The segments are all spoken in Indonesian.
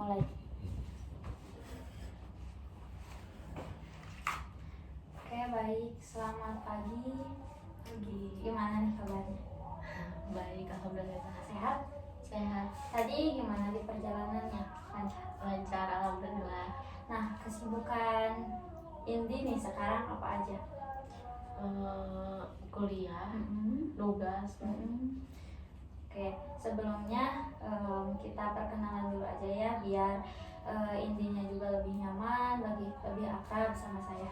mulai. Oke, baik. Selamat pagi. Gimana nih kabarnya? Baik, alhamdulillah. Sehat? Sehat, Tadi gimana di perjalanannya? Lancar. lancar, alhamdulillah. Nah, kesibukan Indi nih sekarang apa aja? Kuliah, Mm-mm. nugas. Mm-mm. Oke, sebelumnya kita perkenalan dulu aja ya, biar Indinya juga lebih nyaman, lebih akrab sama saya.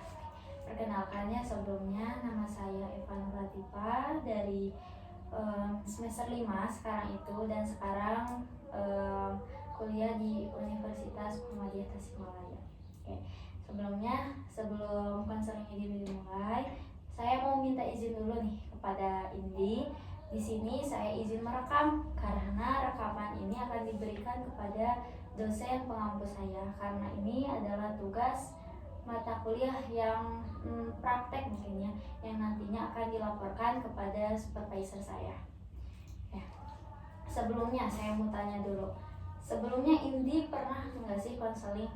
Perkenalkannya, sebelumnya nama saya Eva Nur Latifa dari semester 5 sekarang itu, dan sekarang kuliah di Universitas Muhammadiyah Tasikmalaya. Oke, sebelum konseling ini dimulai, saya mau minta izin dulu nih kepada Indi. Di sini saya izin merekam karena rekaman ini akan diberikan kepada dosen pengampu saya, karena ini adalah tugas mata kuliah yang praktek mungkin ya, yang nantinya akan dilaporkan kepada supervisor saya. Ya. Sebelumnya saya mau tanya dulu. Sebelumnya Indi pernah nggak sih konseling?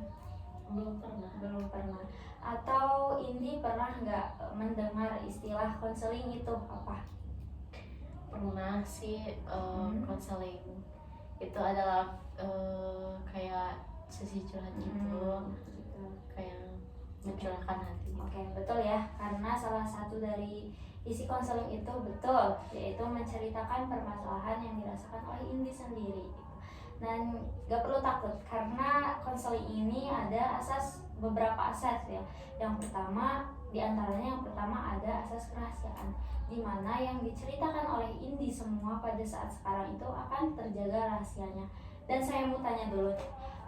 Belum pernah. Belum pernah. Atau Indi pernah nggak mendengar istilah konseling itu apa? Pernah sih konseling. Itu adalah kayak sesi curhat gitu, Gitu. kayak mencurahkan hati. Oke, betul ya, karena salah satu dari isi konseling itu betul, yaitu menceritakan permasalahan yang dirasakan oleh Indi sendiri. Dan gak perlu takut, karena konseling ini ada beberapa asas ya. Yang pertama, diantaranya yang pertama ada asas kerahasiaan, di mana yang diceritakan oleh Indi semua pada saat sekarang itu akan terjaga rahasianya. Dan saya mau tanya dulu,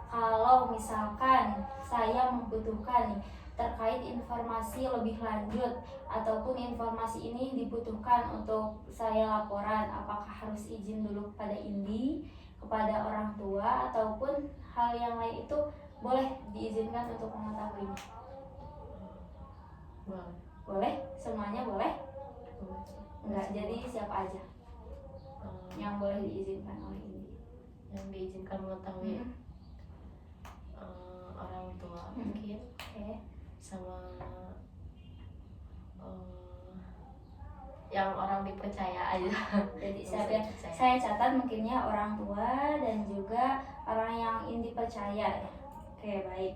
kalau misalkan saya membutuhkan nih terkait informasi lebih lanjut, ataupun informasi ini dibutuhkan untuk saya laporan, apakah harus izin dulu kepada Indi, kepada orang tua, ataupun hal yang lain itu boleh diizinkan untuk mengetahui? Boleh. Boleh? Semuanya boleh? Enggak, jadi siapa aja yang boleh diizinkan oleh Indi? Yang diizinkan mengetahui orang tua mungkin. Oke. Sama yang orang dipercaya aja. Jadi saya catat mungkinnya orang tua dan juga orang yang Indi percaya ya. Oke, baik.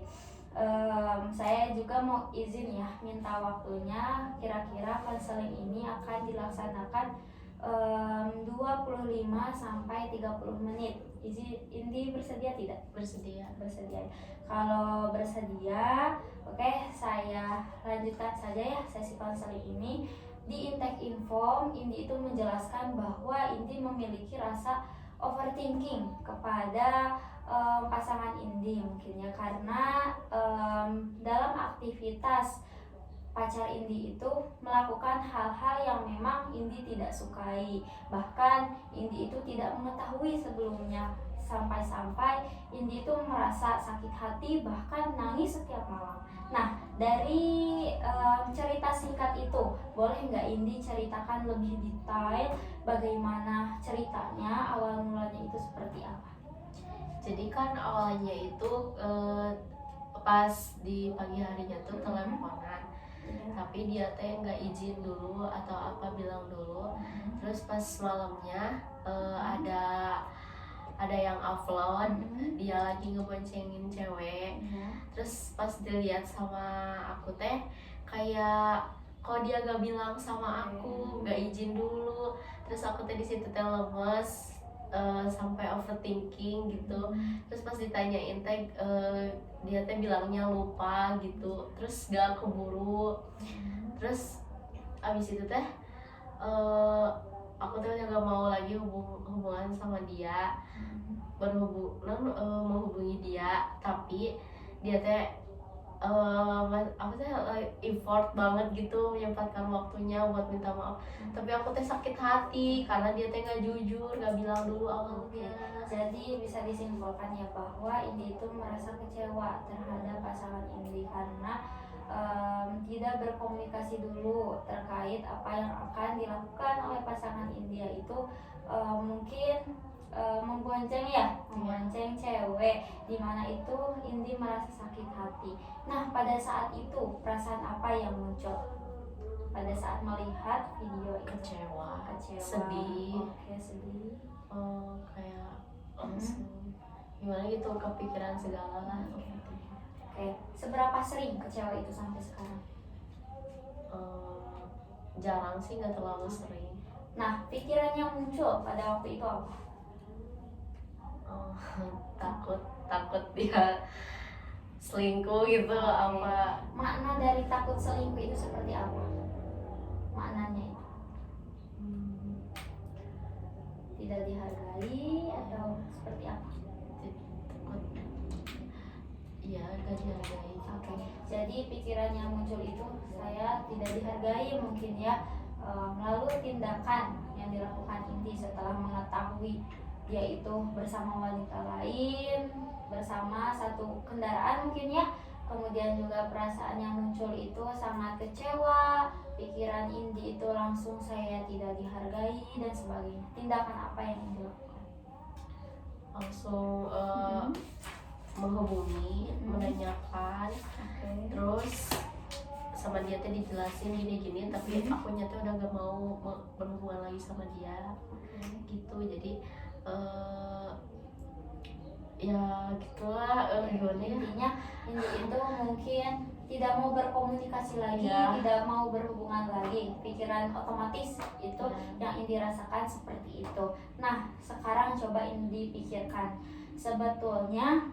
Saya juga mau izin ya, minta waktunya. Kira-kira konseling ini akan dilaksanakan 25 sampai 30 menit. Indi bersedia tidak? Bersedia. Bersedia. Kalau bersedia, oke, saya lanjutkan saja ya sesi konseling ini. Di Intake Inform, Indi itu menjelaskan bahwa Indi memiliki rasa overthinking kepada pasangan Indi mungkin ya, karena dalam aktivitas pacar Indi itu melakukan hal-hal yang memang Indi tidak sukai. Bahkan Indi itu tidak mengetahui sebelumnya, sampai-sampai Indi itu merasa sakit hati, bahkan nangis setiap malam. Nah, dari cerita singkat itu, boleh nggak Indi ceritakan lebih detail bagaimana ceritanya, awal mulanya itu seperti apa? Jadi kan awalnya itu pas di pagi harinya tuh teleponan, tapi dia teh nggak izin dulu atau apa bilang dulu. Terus pas malamnya ada yang upload dia lagi ngeboncengin cewek. Terus pas dilihat sama aku teh kayak kok dia gak bilang sama aku, gak izin dulu. Terus aku teh di situ teh lemes, sampai overthinking gitu. Terus pas ditanyain teh dia teh bilangnya lupa gitu. Terus gak keburu. Terus abis itu teh aku tuh udah gak mau lagi hubungan sama dia, menghubungi dia. Tapi dia teh aku teh effort banget gitu menyempatkan waktunya buat minta maaf. Tapi aku teh sakit hati karena dia teh nggak jujur, nggak bilang dulu awalnya. Jadi bisa disimpulkan ya bahwa Indi itu merasa kecewa terhadap pasangan Indi karena tidak berkomunikasi dulu terkait apa yang akan dilakukan oleh pasangan India itu. Mungkin membonceng ya, membonceng cewek, dimana itu Indi merasa sakit hati. Nah, pada saat itu perasaan apa yang muncul pada saat melihat video itu? Kecewa, Kecewa, sedih. oke, sedih. Kayak langsung gimana gitu, kepikiran segala lah. Oke, seberapa sering kecewa itu sampai sekarang? Jarang sih, nggak terlalu sering. Nah, pikiran yang muncul pada waktu itu apa? Takut dia selingkuh gitu. Apa Makna dari takut selingkuh itu seperti apa? Maknanya itu tidak dihargai atau seperti apa? takut, iya gak dihargai. Oke, jadi pikiran yang muncul itu saya tidak dihargai mungkin ya, melalui tindakan yang dilakukan Indi setelah mengetahui dia itu bersama wanita lain, bersama satu kendaraan mungkin ya. Kemudian juga perasaan yang muncul itu sangat kecewa, pikiran Indi itu langsung saya tidak dihargai dan sebagainya. Tindakan apa yang Indi lakukan? Langsung menghubungi, menanyakan, terus sama dia tuh dijelasin gini-gini, tapi aku nyata udah gak mau berhubungan lagi sama dia. Gitu, jadi ya gitulah. Gimana ya, Intinya Indi itu mungkin tidak mau berkomunikasi lagi, Ya. tidak mau berhubungan lagi. Pikiran otomatis itu yang Indi rasakan seperti itu. Nah, sekarang coba Indi pikirkan sebetulnya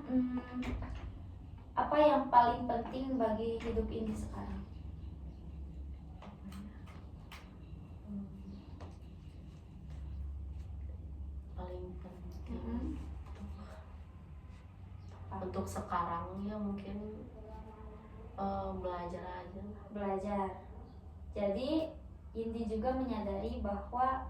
apa yang paling penting bagi hidup Indi sekarang? paling penting untuk sekarang ya mungkin belajar aja. Belajar. Jadi Indi juga menyadari bahwa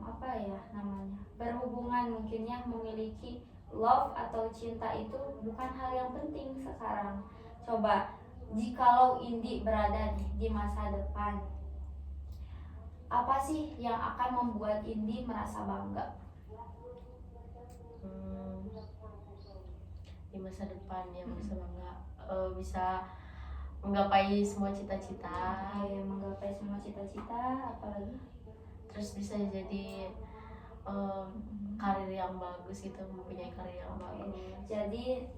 apa ya namanya, berhubungan mungkinnya memiliki love atau cinta itu bukan hal yang penting sekarang. Coba jikalau Indi berada di masa depan, apa sih yang akan membuat Indi merasa bangga? Di masa depan ya merasa bangga, bisa menggapai semua cita-cita. Menggapai semua cita-cita, apalagi terus bisa jadi karir yang bagus, itu mempunyai karir yang bagus. Jadi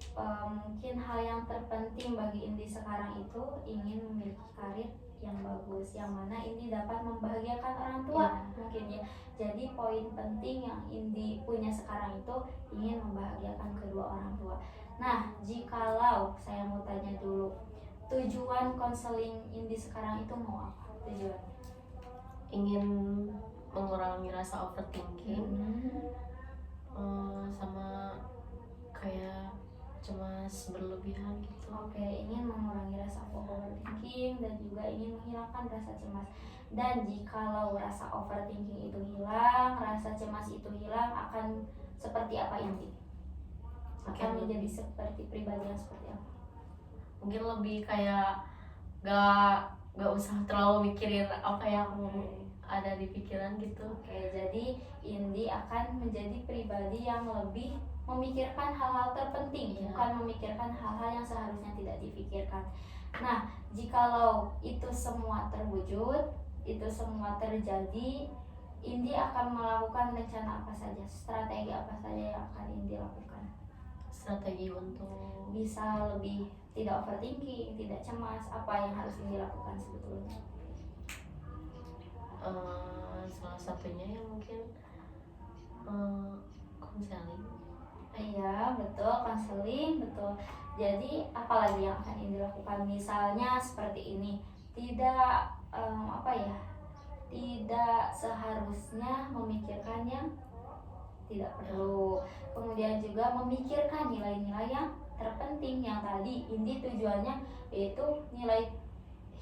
mungkin hal yang terpenting bagi Indi sekarang itu ingin memiliki karir yang bagus, yang mana Indi dapat membahagiakan orang tua mungkin ya. Jadi poin penting yang Indi punya sekarang itu ingin membahagiakan kedua orang tua. Nah, jikalau saya mau tanya dulu, tujuan konseling Indi sekarang itu mau apa? Tujuan? Ingin mengurangi rasa overthinking, sama kayak cemas berlebihan gitu. Oke, ingin mengurangi rasa overthinking dan juga ingin menghilangkan rasa cemas. Dan jikalau rasa overthinking itu hilang, rasa cemas itu hilang, akan seperti apa Indi? Akan menjadi seperti pribadi yang seperti apa? Mungkin lebih kayak gak usah terlalu mikirin apa yang ada di pikiran gitu. Oke, jadi Indi akan menjadi pribadi yang lebih memikirkan hal-hal terpenting, bukan memikirkan hal-hal yang seharusnya tidak dipikirkan. Nah, jikalau itu semua terwujud, itu semua terjadi, Indi akan melakukan rencana apa saja, strategi apa saja yang akan Indi lakukan? Strategi untuk Bisa lebih tidak overthinking, tidak cemas, apa yang harus Indi lakukan sebetulnya? salah satunya ya mungkin konseling. Iya, betul, konseling, betul. Jadi apalagi yang akan Indi lakukan? Misalnya seperti ini, tidak tidak seharusnya memikirkan yang tidak perlu. Kemudian juga memikirkan nilai-nilai yang terpenting yang tadi Indi tujuannya yaitu nilai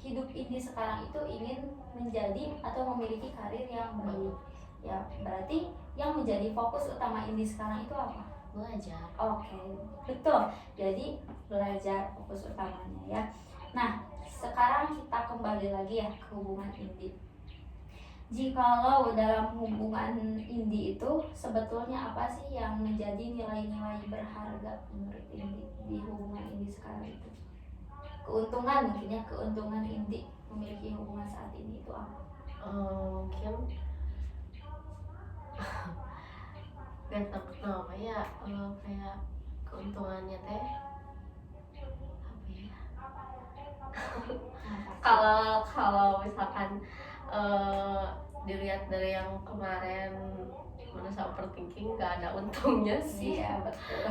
hidup Indi sekarang itu ingin menjadi atau memiliki karir yang baik. Ya, berarti yang menjadi fokus utama Indi sekarang itu apa? Belajar. Oke, betul. Jadi belajar fokus utamanya ya. Nah, sekarang kita kembali lagi ya ke hubungan Indi. jikalau dalam hubungan Indi itu sebetulnya apa sih yang menjadi nilai-nilai berharga menurut Indi di hubungan Indi sekarang itu? Keuntungan mungkin ya, keuntungan Indi memiliki hubungan saat ini itu apa? Mungkin gak tahu kenapa ya, kayak keuntungannya teh apa ya, kalau misalkan dilihat dari yang kemarin manusia overthinking gak ada untungnya sih. Iya betul.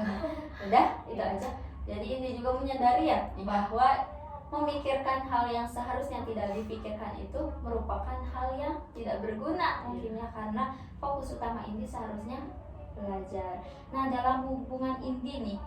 Udah itu aja. Jadi Indi juga menyadari ya bahwa memikirkan hal yang seharusnya tidak dipikirkan itu merupakan hal yang tidak berguna mungkin ya, karena fokus utama Indi seharusnya belajar. Nah dalam hubungan Indi nih,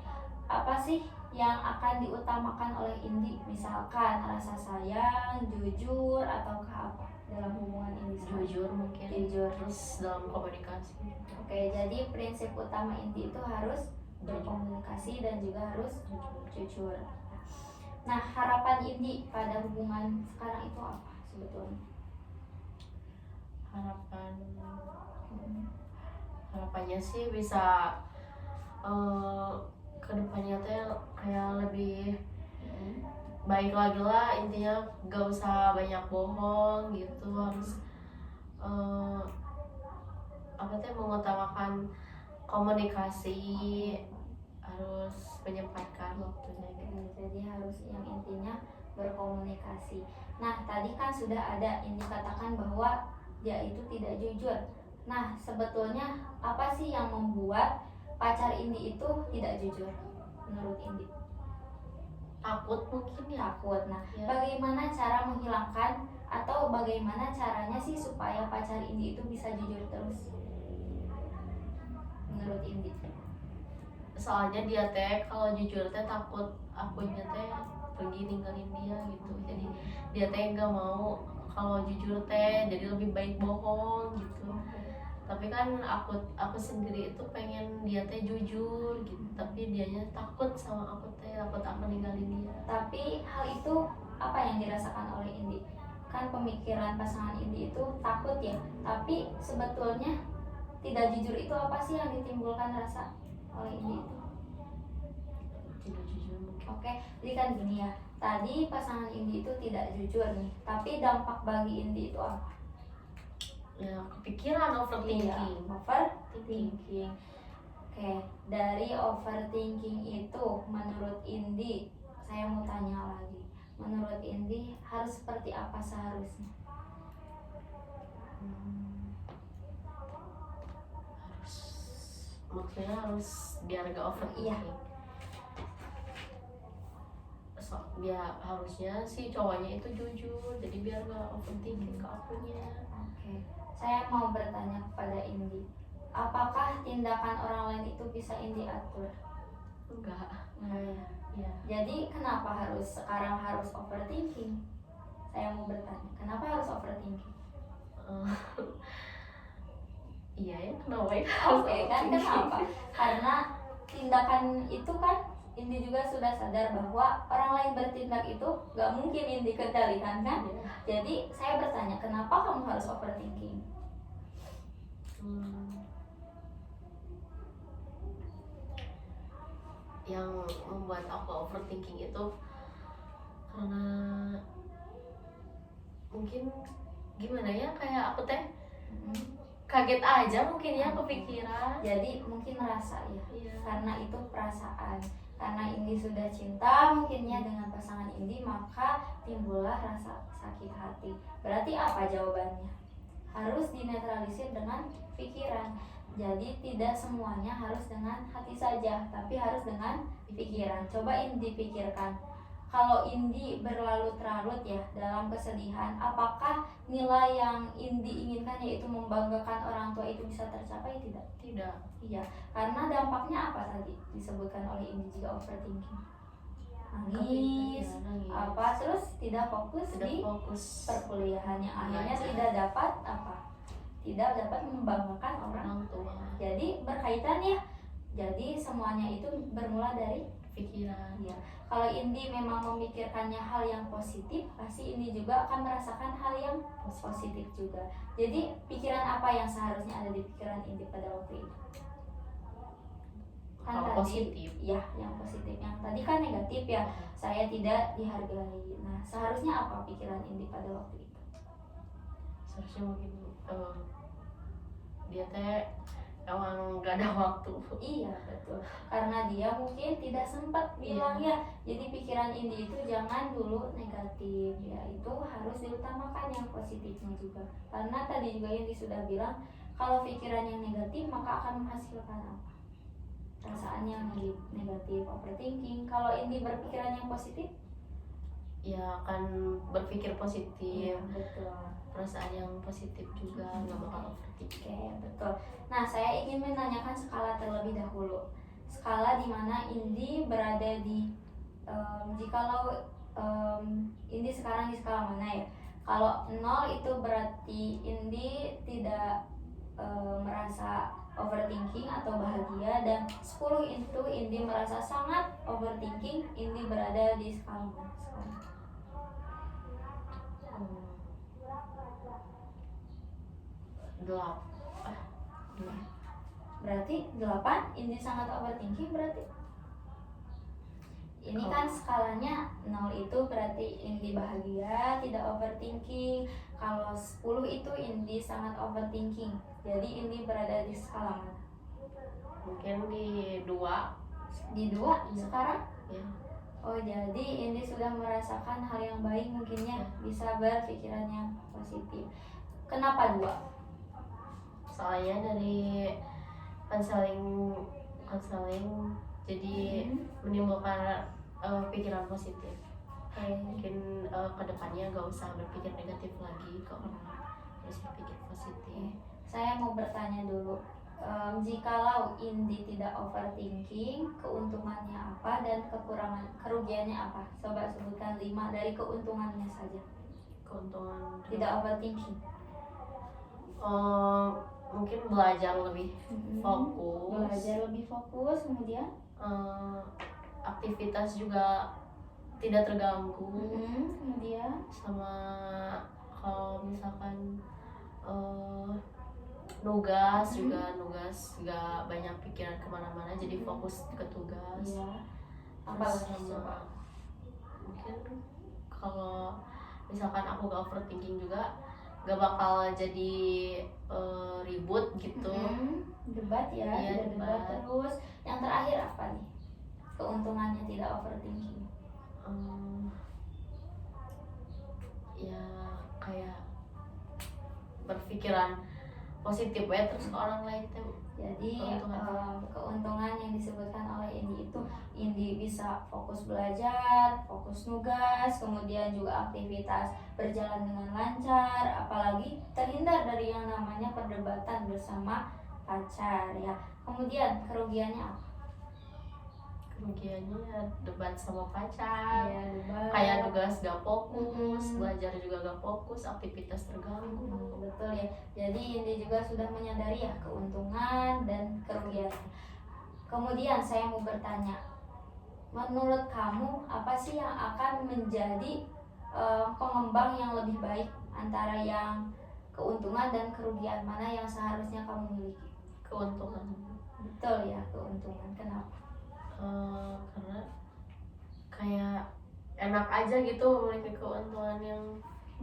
apa sih yang akan diutamakan oleh Indi? Misalkan rasa sayang, jujur, ataukah apa dalam hubungan Indi? Jujur mungkin. Jujur. Terus dalam komunikasi. Oke, jadi prinsip utama Indi itu harus berkomunikasi dan juga harus jujur. Nah, harapan Indi pada hubungan sekarang itu apa sebetulnya? Harapannya sih bisa kedepannya teh kayak lebih baik lagi lah, intinya gak usah banyak bohong gitu, harus mengutamakan komunikasi, harus menyempatkan waktunya gitu. Jadi harus yang intinya berkomunikasi. Nah tadi kan sudah ada Indi katakan bahwa dia itu tidak jujur. Nah sebetulnya apa sih yang membuat pacar Indi itu tidak jujur menurut Indi? Takut mungkin ya. Takut. Nah Ya. bagaimana cara menghilangkan atau bagaimana caranya sih supaya pacar Indi itu bisa jujur terus menurut Indi? Soalnya dia teh kalau jujur teh takut akunya teh pergi ninggalin dia gitu, jadi dia teh gak mau kalau jujur teh, jadi lebih baik bohong gitu. Tapi kan aku sendiri itu pengen dia teh jujur gitu, tapi dianya takut sama aku teh, takut aku ninggalin dia. Tapi hal itu apa yang dirasakan oleh Indi? Kan pemikiran pasangan Indi itu takut ya, tapi sebetulnya tidak jujur itu apa sih yang ditimbulkan rasa oleh Indi itu? Tidak jujur mungkin. Oke, jadi kan gini ya, tadi pasangan Indi itu tidak jujur nih, tapi dampak bagi Indi itu apa? Ya kepikiran, overthinking. Iya, overthinking. Oke, dari overthinking itu menurut Indi, saya mau tanya lagi, menurut Indi harus seperti apa seharusnya? Maksudnya harus biar gak overthinking. Iya. Dia harusnya si cowoknya itu jujur, jadi biar gak overthinking ke akunya. Oke, saya mau bertanya kepada Indi, apakah tindakan orang lain itu bisa Indi atur? Enggak. Ya. Jadi kenapa sekarang harus overthinking? Saya mau bertanya, kenapa harus overthinking? Iya ya, kenapa ya? Oke, kan kenapa? Karena tindakan itu kan Indi juga sudah sadar bahwa orang lain bertindak itu gak mungkin Indi kendalikan kan? Jadi saya bertanya, kenapa kamu harus overthinking? Yang membuat aku overthinking itu karena mungkin gimana ya, kayak aku teh kaget aja mungkin ya, kepikiran. Jadi mungkin merasa ya, Iya. karena itu perasaan. Karena Indi sudah cinta mungkinnya dengan pasangan Indi, maka timbullah rasa sakit hati. Berarti apa jawabannya? Harus dinetralisir dengan pikiran. Jadi tidak semuanya harus dengan hati saja, tapi harus dengan pikiran. Coba Indi pikirkan, kalau Indi berlarut-larut ya dalam kesedihan, apakah nilai yang Indi inginkan yaitu membanggakan orang tua itu bisa tercapai? Tidak. Iya, karena dampaknya apa tadi disebutkan oleh Indi jika overthinking? Nangis, apa terus tidak fokus di perkuliahannya, akhirnya tidak dapat apa? Tidak dapat membanggakan orang tua. Jadi berkaitan ya Jadi semuanya itu bermula dari pikiran. ya. Kalau Indi memang memikirkannya hal yang positif, pasti Indi juga akan merasakan hal yang positif juga. Jadi pikiran apa yang seharusnya ada di pikiran Indi pada waktu itu? Kan Hal tadi, positif. ya, yang positif. Yang tadi kan negatif ya, saya tidak dihargai. Nah, seharusnya apa pikiran Indi pada waktu itu? Seharusnya mungkin dia teh emang gak ada waktu. Iya, betul. Karena dia mungkin tidak sempat bilang ya. Jadi pikiran Indi itu jangan dulu negatif ya, itu harus diutamakan yang positifnya juga. Karena tadi juga Indi sudah bilang kalau pikiran yang negatif maka akan menghasilkan apa? Perasaan yang negatif, overthinking. Kalau Indi berpikiran yang positif, Ya akan berpikir positif, betul. perasaan yang positif juga, nggak bakal overthinking. Oke, betul. Nah, saya ingin menanyakan skala terlebih dahulu. Skala di mana Indi berada di jikalau Indi sekarang di skala mana ya? Kalau 0 itu berarti Indi tidak merasa overthinking atau bahagia, dan 10 itu Indi merasa sangat overthinking. Indi berada di skala mana sekarang? Berarti 8 Indi sangat overthinking berarti. Ini kan skalanya 0 itu berarti Indi bahagia, tidak overthinking. Kalau 10 itu Indi sangat overthinking. Jadi Indi berada di skala mana? Mungkin di 2. Di 2 sekarang? Ya. Oh, jadi Indi sudah merasakan hal yang baik mungkinnya, bisa berpikiran yang positif. Kenapa 2? Soalnya dari konseling jadi menimbulkan pikiran positif. Mungkin kedepannya gak usah berpikir negatif lagi ke orang, harus berpikir positif. Saya mau bertanya dulu, jikalau Indi tidak overthinking, keuntungannya apa dan kerugiannya apa? Coba sebutkan 5 dari keuntungannya saja. Keuntungan Tidak overthinking. Mungkin belajar lebih fokus. Belajar lebih fokus, kemudian aktivitas juga tidak terganggu. Kemudian Sama kalau misalkan nugas gak banyak pikiran kemana-mana, jadi fokus ke tugas. ya, apa lagi Sama coba? mungkin kalau misalkan aku gak overthinking juga gak bakal jadi ribut gitu. Debat ya, Iya, tidak debat terus. Yang terakhir apa nih keuntungannya tidak overthinking? Ya kayak berpikiran positif ya terus ke orang lain tuh. Jadi keuntungan yang disebutkan oleh Indi itu, Indi bisa fokus belajar, fokus nugas, kemudian juga aktivitas berjalan dengan lancar, apalagi terhindar dari yang namanya perdebatan bersama pacar ya. Kemudian kerugiannya apa? Kerugiannya debat sama pacar, Ya, debat. kayak nugas gak fokus, belajar juga gak fokus, aktivitas terganggu. Betul ya. Jadi Indi juga sudah menyadari ya keuntungan dan kerugiannya. Kemudian saya mau bertanya, menurut kamu apa sih yang akan menjadi pengembang yang lebih baik antara yang keuntungan dan kerugian? Mana yang seharusnya kamu miliki? Keuntungan. Betul ya, keuntungan. Kenapa? Karena kayak enak aja gitu memiliki keuntungan yang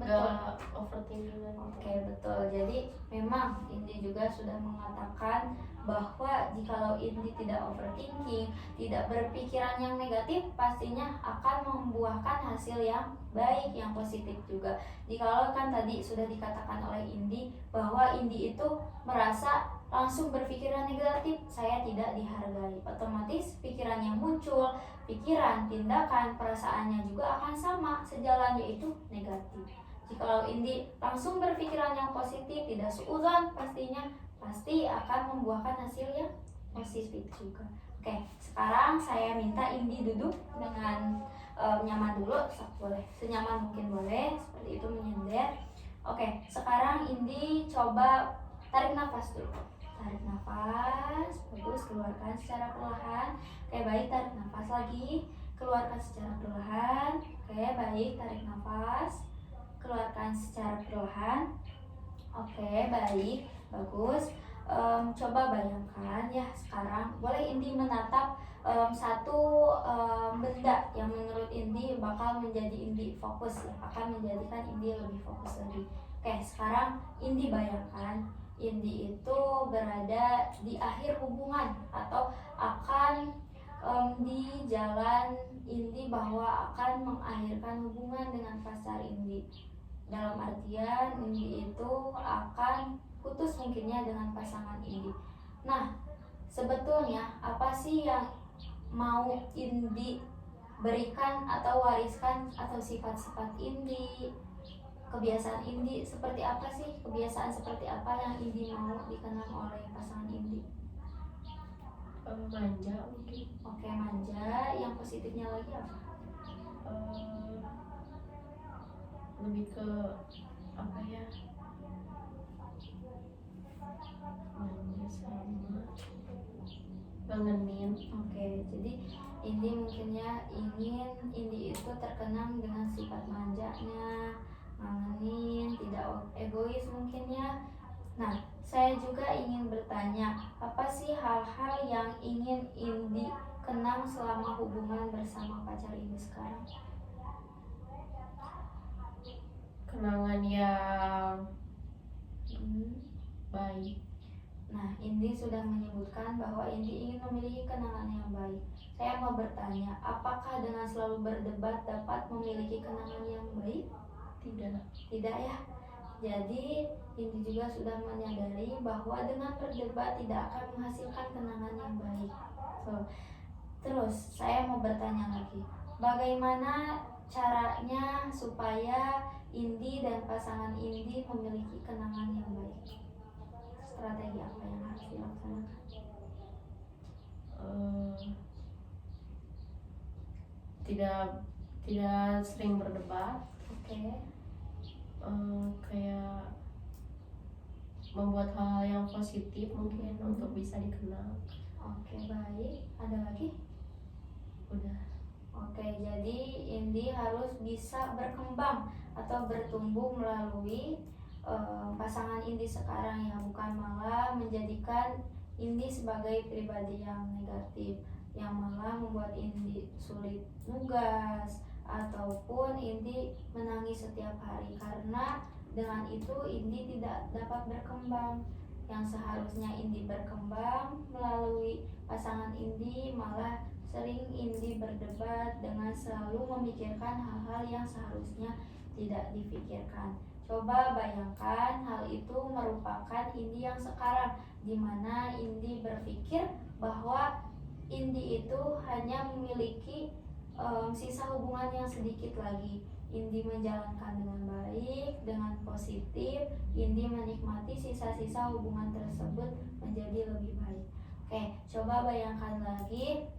gak overthinking. Oke, betul. Jadi memang Indi juga sudah mengatakan bahwa jikalau Indi tidak overthinking, tidak berpikiran yang negatif, pastinya akan membuahkan hasil yang baik, yang positif juga. Jikalau kan tadi sudah dikatakan oleh Indi bahwa Indi itu merasa langsung berpikiran negatif, saya tidak dihargai, otomatis pikiran yang muncul, pikiran, tindakan, perasaannya juga akan sama, sejalannya itu negatif. Jikalau Indi langsung berpikiran yang positif, tidak suudzon, pastinya pasti akan membuahkan hasil yang positif juga. Oke, sekarang saya minta Indi duduk dengan nyaman dulu, boleh senyaman mungkin boleh, seperti itu menyender. Oke, sekarang Indi coba tarik nafas dulu. tarik nafas, bagus, keluarkan secara perlahan. Oke, baik, tarik nafas lagi, keluarkan secara perlahan. Oke, baik, tarik nafas, keluarkan secara perlahan. Oke, baik, bagus. Coba bayangkan ya, sekarang boleh Indi menatap satu benda yang menurut Indi bakal menjadi Indi fokus ya, akan menjadikan Indi lebih fokus lagi. Oke, sekarang Indi bayangkan Indi itu berada di akhir hubungan atau akan di jalan Indi bahwa akan mengakhirkan hubungan dengan pacar Indi. Dalam artian Indi itu akan putus mungkinnya dengan pasangan Indi. Nah, sebetulnya apa sih yang mau Indi berikan atau wariskan, atau sifat-sifat Indi, kebiasaan Indi seperti apa sih? Kebiasaan seperti apa yang Indi mau dikenang oleh pasangan Indi? Manja mungkin. Oke, manja. Yang positifnya lagi apa? Lebih ke apa ya, manja sama ngangenin. Oke, jadi Indi mungkinnya ingin Indi itu terkenang dengan sifat manjanya, ngangenin, tidak egois mungkinnya. Nah, saya juga ingin bertanya, apa sih hal-hal yang ingin Indi kenang selama hubungan bersama pacar Indi sekarang? Kenangan yang baik. Nah, Indi sudah menyebutkan bahwa Indi ingin memiliki kenangan yang baik. Saya mau bertanya, apakah dengan selalu berdebat dapat memiliki kenangan yang baik? Tidak. Tidak ya. Jadi Indi juga sudah menyadari bahwa dengan berdebat tidak akan menghasilkan kenangan yang baik. Terus saya mau bertanya lagi, bagaimana caranya supaya Indi dan pasangan Indi memiliki kenangan yang baik? Strategi apa yang harus dilaksanakan? Tidak sering berdebat. Oke. Kayak membuat hal yang positif mungkin untuk bisa dikenal. Oke, baik. Ada lagi? Udah. Oke, jadi Indi harus bisa berkembang atau bertumbuh melalui pasangan Indi sekarang ya, bukan malah menjadikan Indi sebagai pribadi yang negatif, yang malah membuat Indi sulit nugas ataupun Indi menangis setiap hari, karena dengan itu Indi tidak dapat berkembang. Yang seharusnya Indi berkembang melalui pasangan Indi, malah sering Indi berdebat dengan selalu memikirkan hal-hal yang seharusnya tidak dipikirkan. Coba bayangkan hal itu merupakan Indi yang sekarang, di mana Indi berpikir bahwa Indi itu hanya memiliki sisa hubungan yang sedikit lagi. Indi menjalankan dengan baik, dengan positif. Indi menikmati sisa-sisa hubungan tersebut menjadi lebih baik. Oke, coba bayangkan lagi.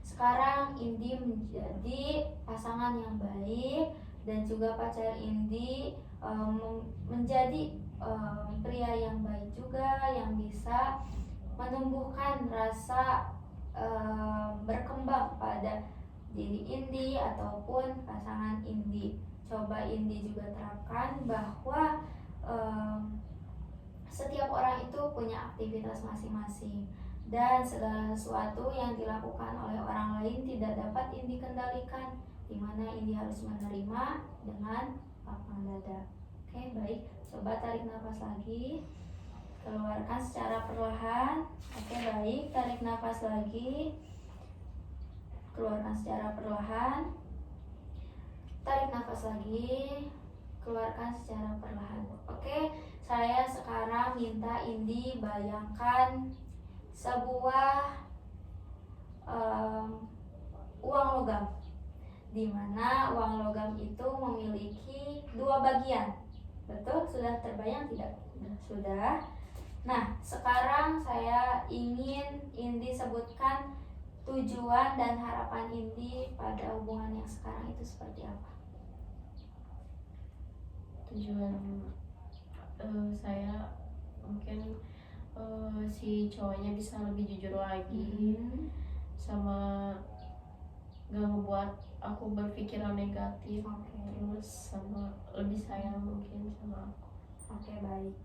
Sekarang Indi menjadi pasangan yang baik dan juga pacar Indi menjadi pria yang baik juga, yang bisa menumbuhkan rasa berkembang pada diri Indi ataupun pasangan Indi. Coba Indi juga terapkan bahwa setiap orang itu punya aktivitas masing-masing, dan segala sesuatu yang dilakukan oleh orang lain tidak dapat Indi kendalikan, di mana Indi harus menerima dengan lapang dada. Oke, baik. Coba tarik nafas lagi, keluarkan secara perlahan. Oke, baik. Tarik nafas lagi, keluarkan secara perlahan. Tarik nafas lagi, keluarkan secara perlahan. Oke, saya sekarang minta Indi bayangkan sebuah uang logam, di mana uang logam itu memiliki dua bagian. Betul? Sudah terbayang tidak? Sudah. Nah, sekarang saya ingin Indi sebutkan tujuan dan harapan Indi pada hubungan yang sekarang itu seperti apa? Tujuan saya mungkin si cowoknya bisa lebih jujur lagi, sama gak ngebuat aku berpikiran negatif. Oke. Terus sama lebih sayang mungkin sama aku. Oke, baik,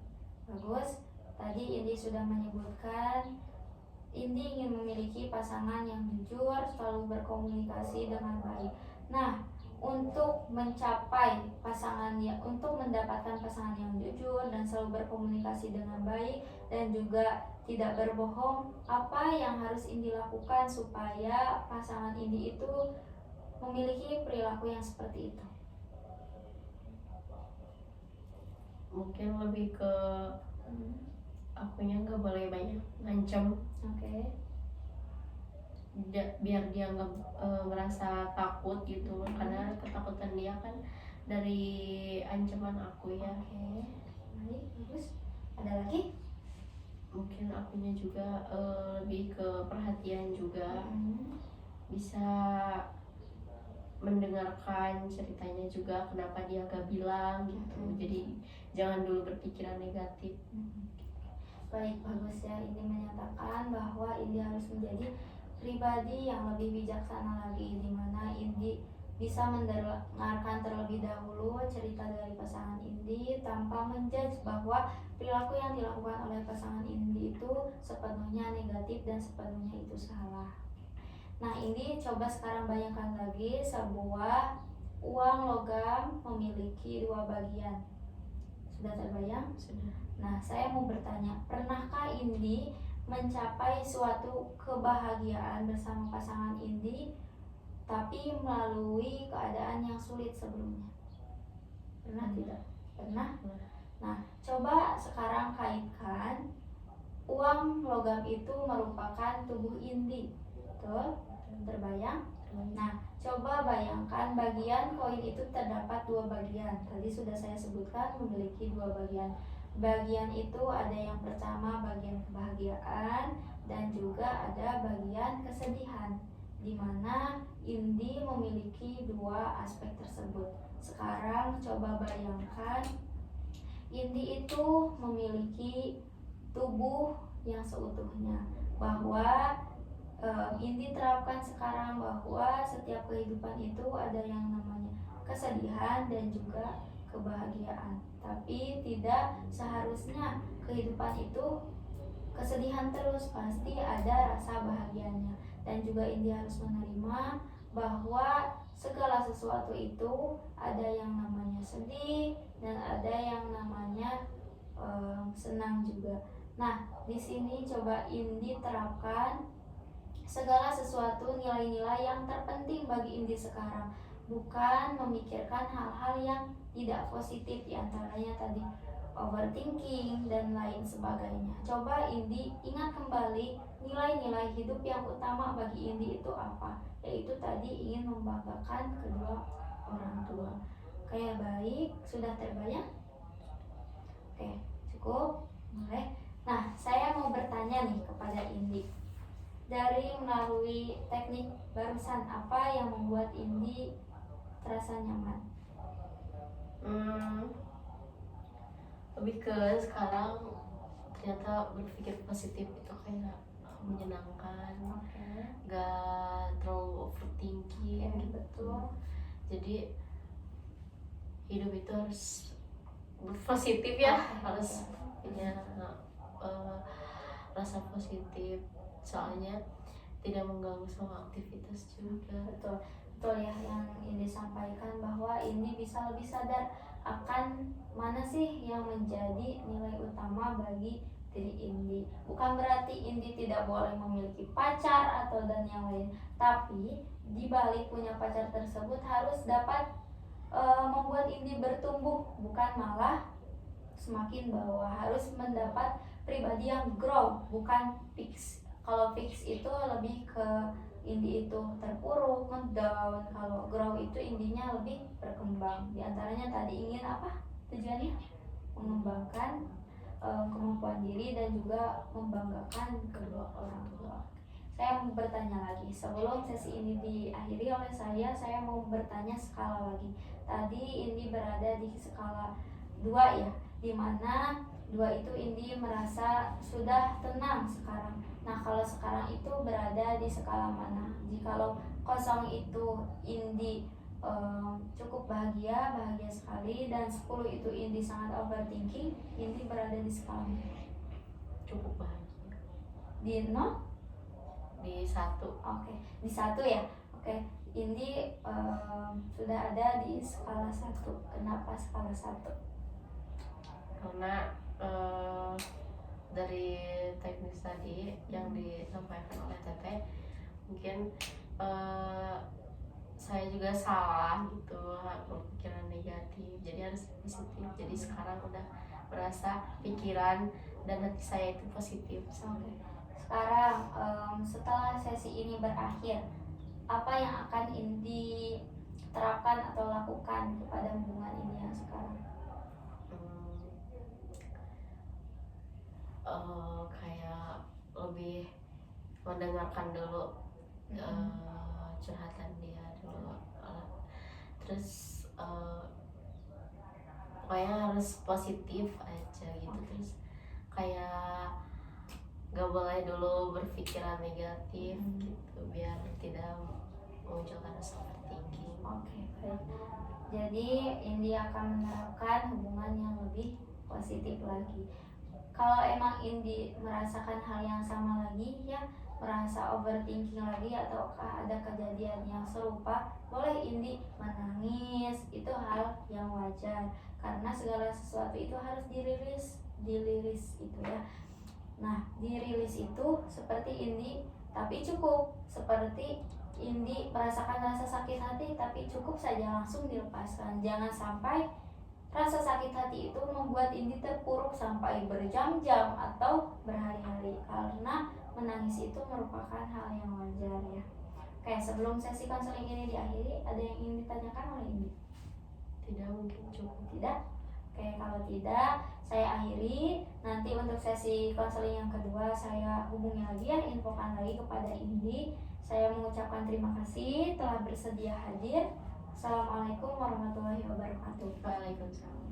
bagus. Tadi Indi sudah menyebutkan Indi ingin memiliki pasangan yang jujur, selalu berkomunikasi dengan baik. Nah, untuk mencapai untuk mendapatkan pasangan yang jujur dan selalu berkomunikasi dengan baik dan juga tidak berbohong, apa yang harus Indi lakukan supaya pasangan Indi itu memiliki perilaku yang seperti itu? Mungkin lebih ke akunya nggak boleh banyak ngancam. Oke. Biar dia nggak merasa takut gitu, karena ketakutan dia kan dari ancaman aku ya. Oke, baik, bagus. Ada lagi? Mungkin akunya juga lebih ke perhatian juga, bisa mendengarkan ceritanya juga kenapa dia gak bilang gitu. Jadi jangan dulu berpikiran negatif. Baik, bagus ya. Ini menyatakan bahwa Indi harus menjadi pribadi yang lebih bijaksana lagi, di mana Indi bisa mendengarkan terlebih dahulu cerita dari pasangan Indi tanpa menjudge bahwa perilaku yang dilakukan oleh pasangan Indi itu sepenuhnya negatif dan sepenuhnya itu salah. Nah, Indi coba sekarang bayangkan lagi sebuah uang logam memiliki dua bagian. Sudah terbayang? Sudah. Nah, saya mau bertanya, pernahkah Indi mencapai suatu kebahagiaan bersama pasangan Indi tapi melalui keadaan yang sulit sebelumnya? Pernah tidak? Pernah? Nah, coba sekarang kaitkan uang logam itu merupakan tubuh Indi. Betul? Terbayang? Nah, coba bayangkan bagian koin itu terdapat dua bagian. Tadi sudah saya sebutkan memiliki dua bagian. Bagian itu ada yang pertama bagian kebahagiaan dan juga ada bagian kesedihan, di mana Indi memiliki dua aspek tersebut. Sekarang coba bayangkan Indi itu memiliki tubuh yang seutuhnya, bahwa Indi terapkan sekarang bahwa setiap kehidupan itu ada yang namanya kesedihan dan juga kebahagiaan. Tapi tidak seharusnya kehidupan itu kesedihan terus, pasti ada rasa bahagianya. Dan juga Indi harus menerima bahwa segala sesuatu itu ada yang namanya sedih dan ada yang namanya senang juga. Nah, di sini coba Indi terapkan segala sesuatu nilai-nilai yang terpenting bagi Indi sekarang, bukan memikirkan hal-hal yang tidak positif, diantaranya tadi overthinking dan lain sebagainya. Coba Indi ingat kembali nilai-nilai hidup yang utama bagi Indi itu apa, yaitu tadi ingin membanggakan kedua orang tua. Kayak baik, sudah terbayang? Oke, cukup, boleh. Nah, saya mau bertanya nih kepada Indi. Dari melalui teknik barusan, apa yang membuat Indi terasa nyaman? Lebih ke sekarang ternyata berpikir positif itu kayak menyenangkan. Gak terlalu overthinking gitu. Betul. Jadi hidup itu harus positif ya, harus punya rasa positif, soalnya tidak mengganggu sama aktivitas juga. Betul ya yang Indi sampaikan, bahwa Indi bisa lebih sadar akan mana sih yang menjadi nilai utama bagi diri Indi. Bukan berarti Indi tidak boleh memiliki pacar atau dan yang lain, tapi di balik punya pacar tersebut harus dapat membuat Indi bertumbuh, bukan malah semakin bawah. Harus mendapat pribadi yang grow, bukan fix. Kalau fix itu lebih ke Indi itu terpuruk, ngedown. Kalau grow itu Indinya lebih berkembang. Di antaranya tadi ingin apa tujuannya? Mengembangkan kemampuan diri dan juga membanggakan kedua orang tua. Saya mau bertanya lagi, sebelum sesi ini diakhiri oleh saya mau bertanya skala lagi. Tadi Indi berada di skala 2 ya, dimana 2 itu Indi merasa sudah tenang sekarang. Nah, kalau sekarang itu berada di skala mana? Jikalau 0 itu Indi cukup bahagia sekali, dan 10 itu Indi sangat overthinking, Indi berada di skala mana? Cukup bahagia. Di 0? Di 1. Oke, di 1 ya. Oke, Indi sudah ada di skala 1. Kenapa skala 1? Karena dari teknis tadi yang disampaikan oleh Teteh, mungkin saya juga salah gitu berpikiran negatif, jadi harus positif. Jadi sekarang udah berasa pikiran dan hati saya itu positif. Oke. Sekarang setelah sesi ini berakhir, apa yang akan Indi terapkan atau lakukan kepada hubungan ini yang sekarang? Kayak lebih mendengarkan dulu curhatan dia dulu, terus pokoknya harus positif aja gitu. Terus kayak gak boleh dulu berpikiran negatif gitu, biar tidak memunculkan rasa overthinking. Oke, baik. Jadi Indi akan menerapkan hubungan yang lebih positif lagi. Kalau emang Indi merasakan hal yang sama lagi, ya merasa overthinking lagi, ataukah ada kejadian yang serupa, boleh Indi menangis. Itu hal yang wajar, karena segala sesuatu itu harus dirilis itu ya. Nah, dirilis itu seperti Indi, tapi cukup. Seperti Indi merasakan rasa sakit hati, tapi cukup saja langsung dilepaskan. Jangan sampai rasa sakit hati itu membuat Indi terpuruk sampai berjam-jam atau berhari-hari, karena menangis itu merupakan hal yang wajar ya. Oke, sebelum sesi konseling ini diakhiri, ada yang ingin ditanyakan oleh Indi? Tidak, mungkin cukup. Tidak? Oke, kalau tidak, saya akhiri. Nanti untuk sesi konseling yang kedua saya hubungi lagi ya, infokan lagi kepada Indi. Saya mengucapkan terima kasih telah bersedia hadir. Assalamualaikum warahmatullahi wabarakatuh. Waalaikumsalam.